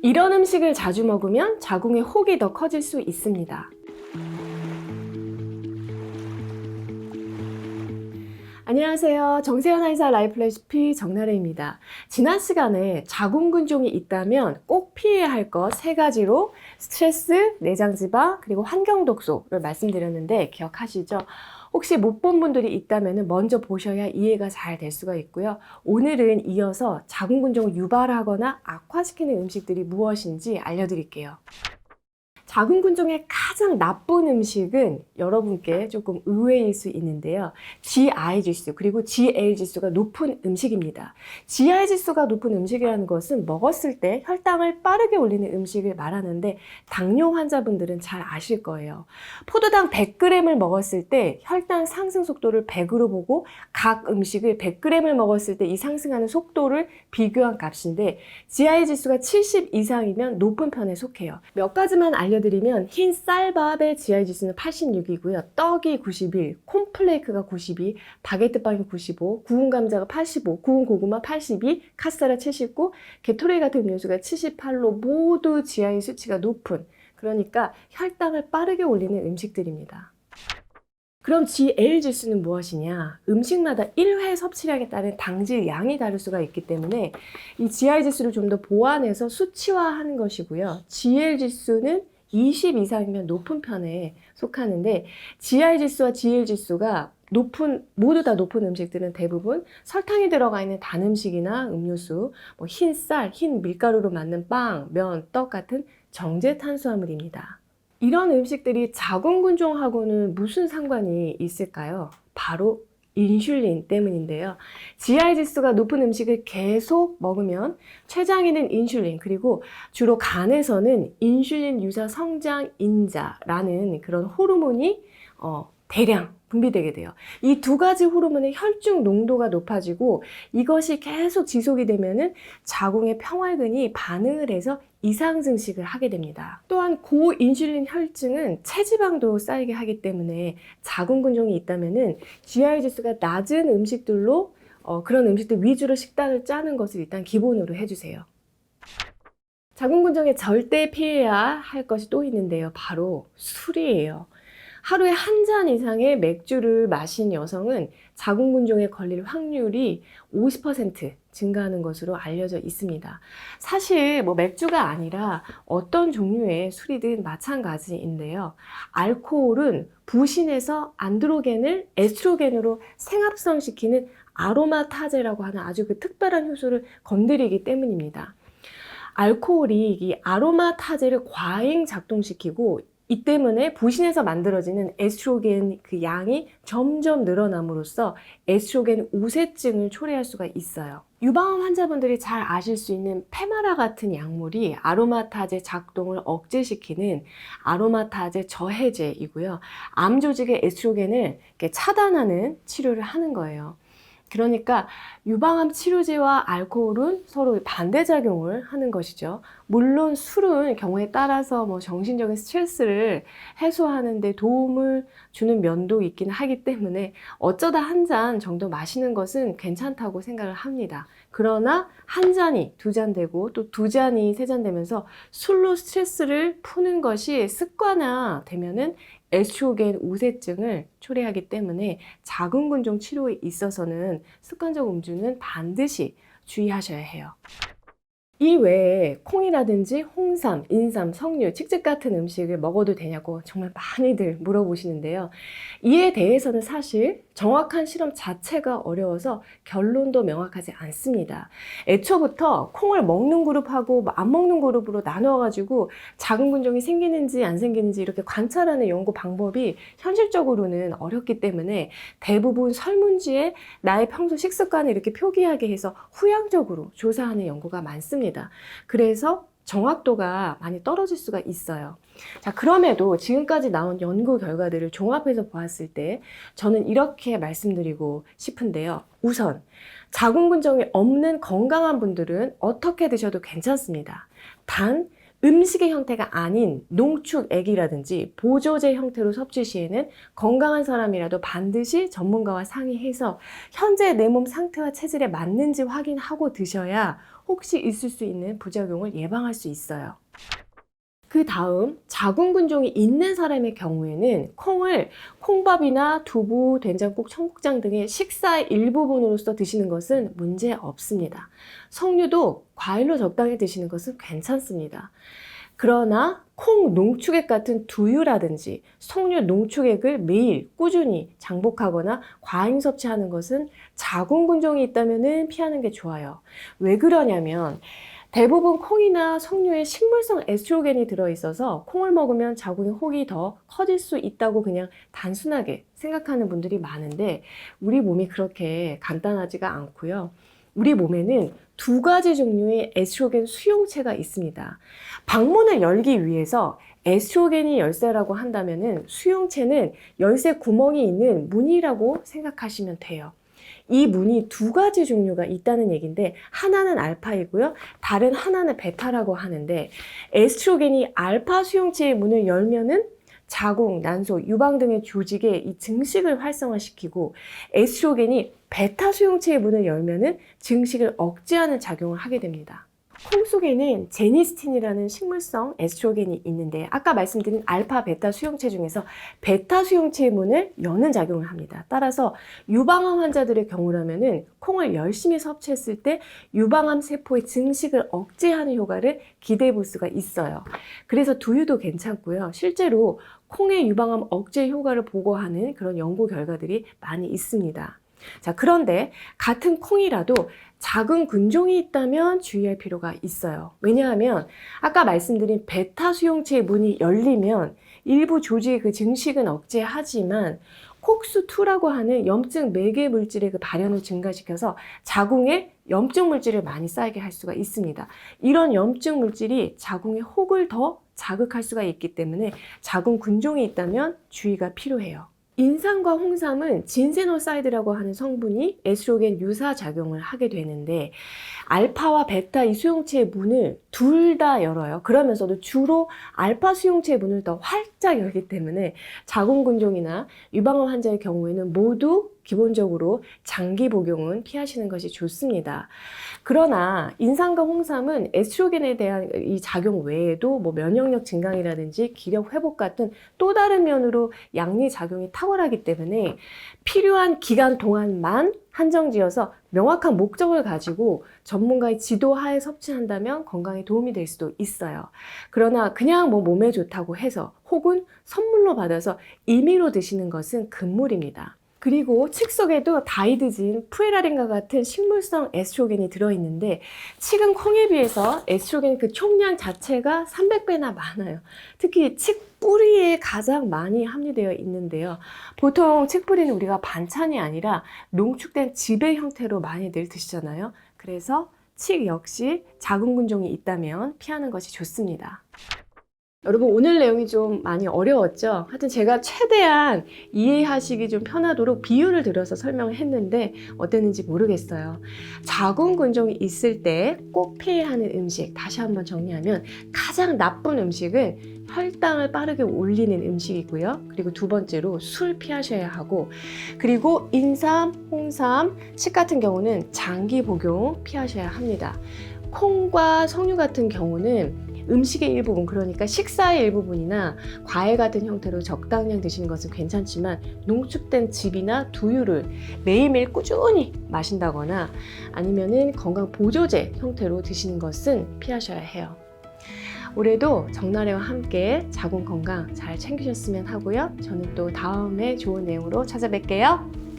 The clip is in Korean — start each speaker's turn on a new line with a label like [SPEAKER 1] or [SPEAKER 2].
[SPEAKER 1] 이런 음식을 자주 먹으면 자궁의 혹이 더 커질 수 있습니다. 안녕하세요. 정세현 한의사 라이프 레시피 정나래입니다. 지난 시간에 자궁근종이 있다면 꼭 피해야 할 것 3가지로 스트레스, 내장지방, 그리고 환경독소를 말씀드렸는데 기억하시죠? 혹시 못 본 분들이 있다면 먼저 보셔야 이해가 잘 될 수가 있고요. 오늘은 이어서 자궁근종을 유발하거나 악화시키는 음식들이 무엇인지 알려드릴게요. 자궁근종의 가장 나쁜 음식은 여러분께 조금 의외일 수 있는데요. GI 지수 그리고 GL 지수가 높은 음식입니다. GI 지수가 높은 음식이라는 것은 먹었을 때 혈당을 빠르게 올리는 음식을 말하는데 당뇨 환자분들은 잘 아실 거예요. 포도당 100g을 먹었을 때 혈당 상승 속도를 100으로 보고 각 음식을 100g을 먹었을 때 이 상승하는 속도를 비교한 값인데 GI 지수가 70 이상이면 높은 편에 속해요. 몇 가지만 알려드리면 흰 쌀밥의 GI 지수는 86이고요. 떡이 91, 콘플레이크가 92, 바게트빵이 95, 구운 감자가 85, 구운 고구마 82, 카스테라 79, 게토레이 같은 음료수가 78로 모두 GI 수치가 높은, 그러니까 혈당을 빠르게 올리는 음식들입니다. 그럼 GL 지수는 무엇이냐? 음식마다 1회 섭취량에 따른 당질 양이 다를 수가 있기 때문에 이 GI 지수를 좀 더 보완해서 수치화하는 것이고요. GL 지수는 20 이상이면 높은 편에 속하는데 GI 지수와 GL 지수가 모두 다 높은 음식들은 대부분 설탕이 들어가 있는 단 음식이나 음료수, 흰 쌀, 흰 밀가루로 만든 빵, 면, 떡 같은 정제 탄수화물입니다. 이런 음식들이 자궁근종하고는 무슨 상관이 있을까요? 바로 인슐린 때문인데요. GI 지수가 높은 음식을 계속 먹으면 췌장에 있는 인슐린, 그리고 주로 간에서는 인슐린 유사 성장 인자라는 그런 호르몬이 대량 분비되게 돼요. 이 2가지 호르몬의 혈중 농도가 높아지고 이것이 계속 지속이 되면은 자궁의 평활근이 반응을 해서 이상 증식을 하게 됩니다. 또한 고인슐린 혈증은 체지방도 쌓이게 하기 때문에 자궁근종이 있다면은 GI 지수가 낮은 음식들로 그런 음식들 위주로 식단을 짜는 것을 일단 기본으로 해주세요. 자궁근종에 절대 피해야 할 것이 또 있는데요. 바로 술이에요. 하루에 1잔 이상의 맥주를 마신 여성은 자궁근종에 걸릴 확률이 50% 증가하는 것으로 알려져 있습니다. 사실 맥주가 아니라 어떤 종류의 술이든 마찬가지인데요. 알코올은 부신해서 안드로겐을 에스트로겐으로 생합성시키는 아로마타제라고 하는 아주 특별한 효소를 건드리기 때문입니다. 알코올이 이 아로마타제를 과잉 작동시키고 이 때문에 부신해서 만들어지는 에스트로겐 그 양이 점점 늘어남으로써 에스트로겐 우세증을 초래할 수가 있어요. 유방암 환자분들이 잘 아실 수 있는 페마라 같은 약물이 아로마타제 작동을 억제시키는 아로마타제 저해제이고요. 암 조직의 에스트로겐을 차단하는 치료를 하는 거예요. 그러니까 유방암 치료제와 알코올은 서로 반대작용을 하는 것이죠. 물론 술은 경우에 따라서 정신적인 스트레스를 해소하는 데 도움을 주는 면도 있긴 하기 때문에 어쩌다 1잔 정도 마시는 것은 괜찮다고 생각을 합니다. 그러나 1잔이 2잔 되고 또 2잔이 3잔 되면서 술로 스트레스를 푸는 것이 습관화 되면은 에스트로겐 우세증을 초래하기 때문에 자궁근종 치료에 있어서는 습관적 음주는 반드시 주의하셔야 해요. 이 외에 콩이라든지 홍삼, 인삼, 석류, 칡즙 같은 음식을 먹어도 되냐고 정말 많이들 물어보시는데요. 이에 대해서는 사실 정확한 실험 자체가 어려워서 결론도 명확하지 않습니다. 애초부터 콩을 먹는 그룹하고 안 먹는 그룹으로 나눠가지고 자궁근종이 생기는지 안 생기는지 이렇게 관찰하는 연구 방법이 현실적으로는 어렵기 때문에 대부분 설문지에 나의 평소 식습관을 이렇게 표기하게 해서 후향적으로 조사하는 연구가 많습니다. 그래서 정확도가 많이 떨어질 수가 있어요. 자, 그럼에도 지금까지 나온 연구 결과들을 종합해서 보았을 때 저는 이렇게 말씀드리고 싶은데요. 우선 자궁근종이 없는 건강한 분들은 어떻게 드셔도 괜찮습니다. 단 음식의 형태가 아닌 농축액이라든지 보조제 형태로 섭취 시에는 건강한 사람이라도 반드시 전문가와 상의해서 현재 내 몸 상태와 체질에 맞는지 확인하고 드셔야 혹시 있을 수 있는 부작용을 예방할 수 있어요. 그 다음 자궁근종이 있는 사람의 경우에는 콩을 콩밥이나 두부, 된장국, 청국장 등의 식사의 일부분으로서 드시는 것은 문제 없습니다. 석류도 과일로 적당히 드시는 것은 괜찮습니다. 그러나 콩 농축액 같은 두유라든지 석류 농축액을 매일 꾸준히 장복하거나 과잉 섭취하는 것은 자궁근종이 있다면 피하는 게 좋아요. 왜 그러냐면 대부분 콩이나 석류에 식물성 에스트로겐이 들어있어서 콩을 먹으면 자궁의 혹이 더 커질 수 있다고 그냥 단순하게 생각하는 분들이 많은데 우리 몸이 그렇게 간단하지가 않고요. 우리 몸에는 두 가지 종류의 에스트로겐 수용체가 있습니다. 방문을 열기 위해서 에스트로겐이 열쇠라고 한다면 수용체는 열쇠 구멍이 있는 문이라고 생각하시면 돼요. 이 문이 두 가지 종류가 있다는 얘기인데 하나는 알파이고요. 다른 하나는 베타라고 하는데 에스트로겐이 알파 수용체의 문을 열면은 자궁, 난소, 유방 등의 조직에 이 증식을 활성화시키고 에스트로겐이 베타 수용체의 문을 열면은 증식을 억제하는 작용을 하게 됩니다. 콩 속에는 제니스틴이라는 식물성 에스트로겐이 있는데 아까 말씀드린 알파, 베타 수용체 중에서 베타 수용체의 문을 여는 작용을 합니다. 따라서 유방암 환자들의 경우라면은 콩을 열심히 섭취했을 때 유방암 세포의 증식을 억제하는 효과를 기대해 볼 수가 있어요. 그래서 두유도 괜찮고요. 실제로 콩의 유방암 억제 효과를 보고하는 그런 연구 결과들이 많이 있습니다. 자, 그런데 같은 콩이라도 작은 근종이 있다면 주의할 필요가 있어요. 왜냐하면 아까 말씀드린 베타 수용체의 문이 열리면 일부 조직의 그 증식은 억제하지만 콕스2라고 하는 염증 매개 물질의 그 발현을 증가시켜서 자궁에 염증 물질을 많이 쌓이게 할 수가 있습니다. 이런 염증 물질이 자궁의 혹을 더 자극할 수가 있기 때문에 자궁 근종이 있다면 주의가 필요해요. 인삼과 홍삼은 진세노사이드라고 하는 성분이 에스트로겐 유사 작용을 하게 되는데 알파와 베타 이 수용체의 문을 둘 다 열어요. 그러면서도 주로 알파 수용체의 문을 더 활짝 열기 때문에 자궁근종이나 유방암 환자의 경우에는 모두 기본적으로 장기 복용은 피하시는 것이 좋습니다. 그러나 인삼과 홍삼은 에스트로겐에 대한 이 작용 외에도 뭐 면역력 증강이라든지 기력 회복 같은 또 다른 면으로 양리 작용이 탁월하기 때문에 필요한 기간 동안만 한정지어서 명확한 목적을 가지고 전문가의 지도하에 섭취한다면 건강에 도움이 될 수도 있어요. 그러나 그냥 뭐 몸에 좋다고 해서 혹은 선물로 받아서 임의로 드시는 것은 금물입니다. 그리고 칡 속에도 다이드진, 푸에라린과 같은 식물성 에스트로겐이 들어있는데 칡은 콩에 비해서 에스트로겐 그 총량 자체가 300배나 많아요. 특히 칡 뿌리에 가장 많이 함유되어 있는데요. 보통 칡 뿌리는 우리가 반찬이 아니라 농축된 즙의 형태로 많이들 드시잖아요. 그래서 칡 역시 자궁근종이 있다면 피하는 것이 좋습니다. 여러분 오늘 내용이 좀 많이 어려웠죠? 하여튼 제가 최대한 이해하시기 좀 편하도록 비유를 들어서 설명을 했는데 어땠는지 모르겠어요. 자궁근종이 있을 때 꼭 피해야 하는 음식 다시 한번 정리하면 가장 나쁜 음식은 혈당을 빠르게 올리는 음식이고요. 그리고 두 번째로 술 피하셔야 하고 그리고 인삼, 홍삼, 칡 같은 경우는 장기 복용 피하셔야 합니다. 콩과 석류 같은 경우는 음식의 일부분, 그러니까 식사의 일부분이나 과일 같은 형태로 적당량 드시는 것은 괜찮지만 농축된 즙이나 두유를 매일매일 꾸준히 마신다거나 아니면은 건강 보조제 형태로 드시는 것은 피하셔야 해요. 올해도 정나래와 함께 자궁 건강 잘 챙기셨으면 하고요. 저는 또 다음에 좋은 내용으로 찾아뵐게요.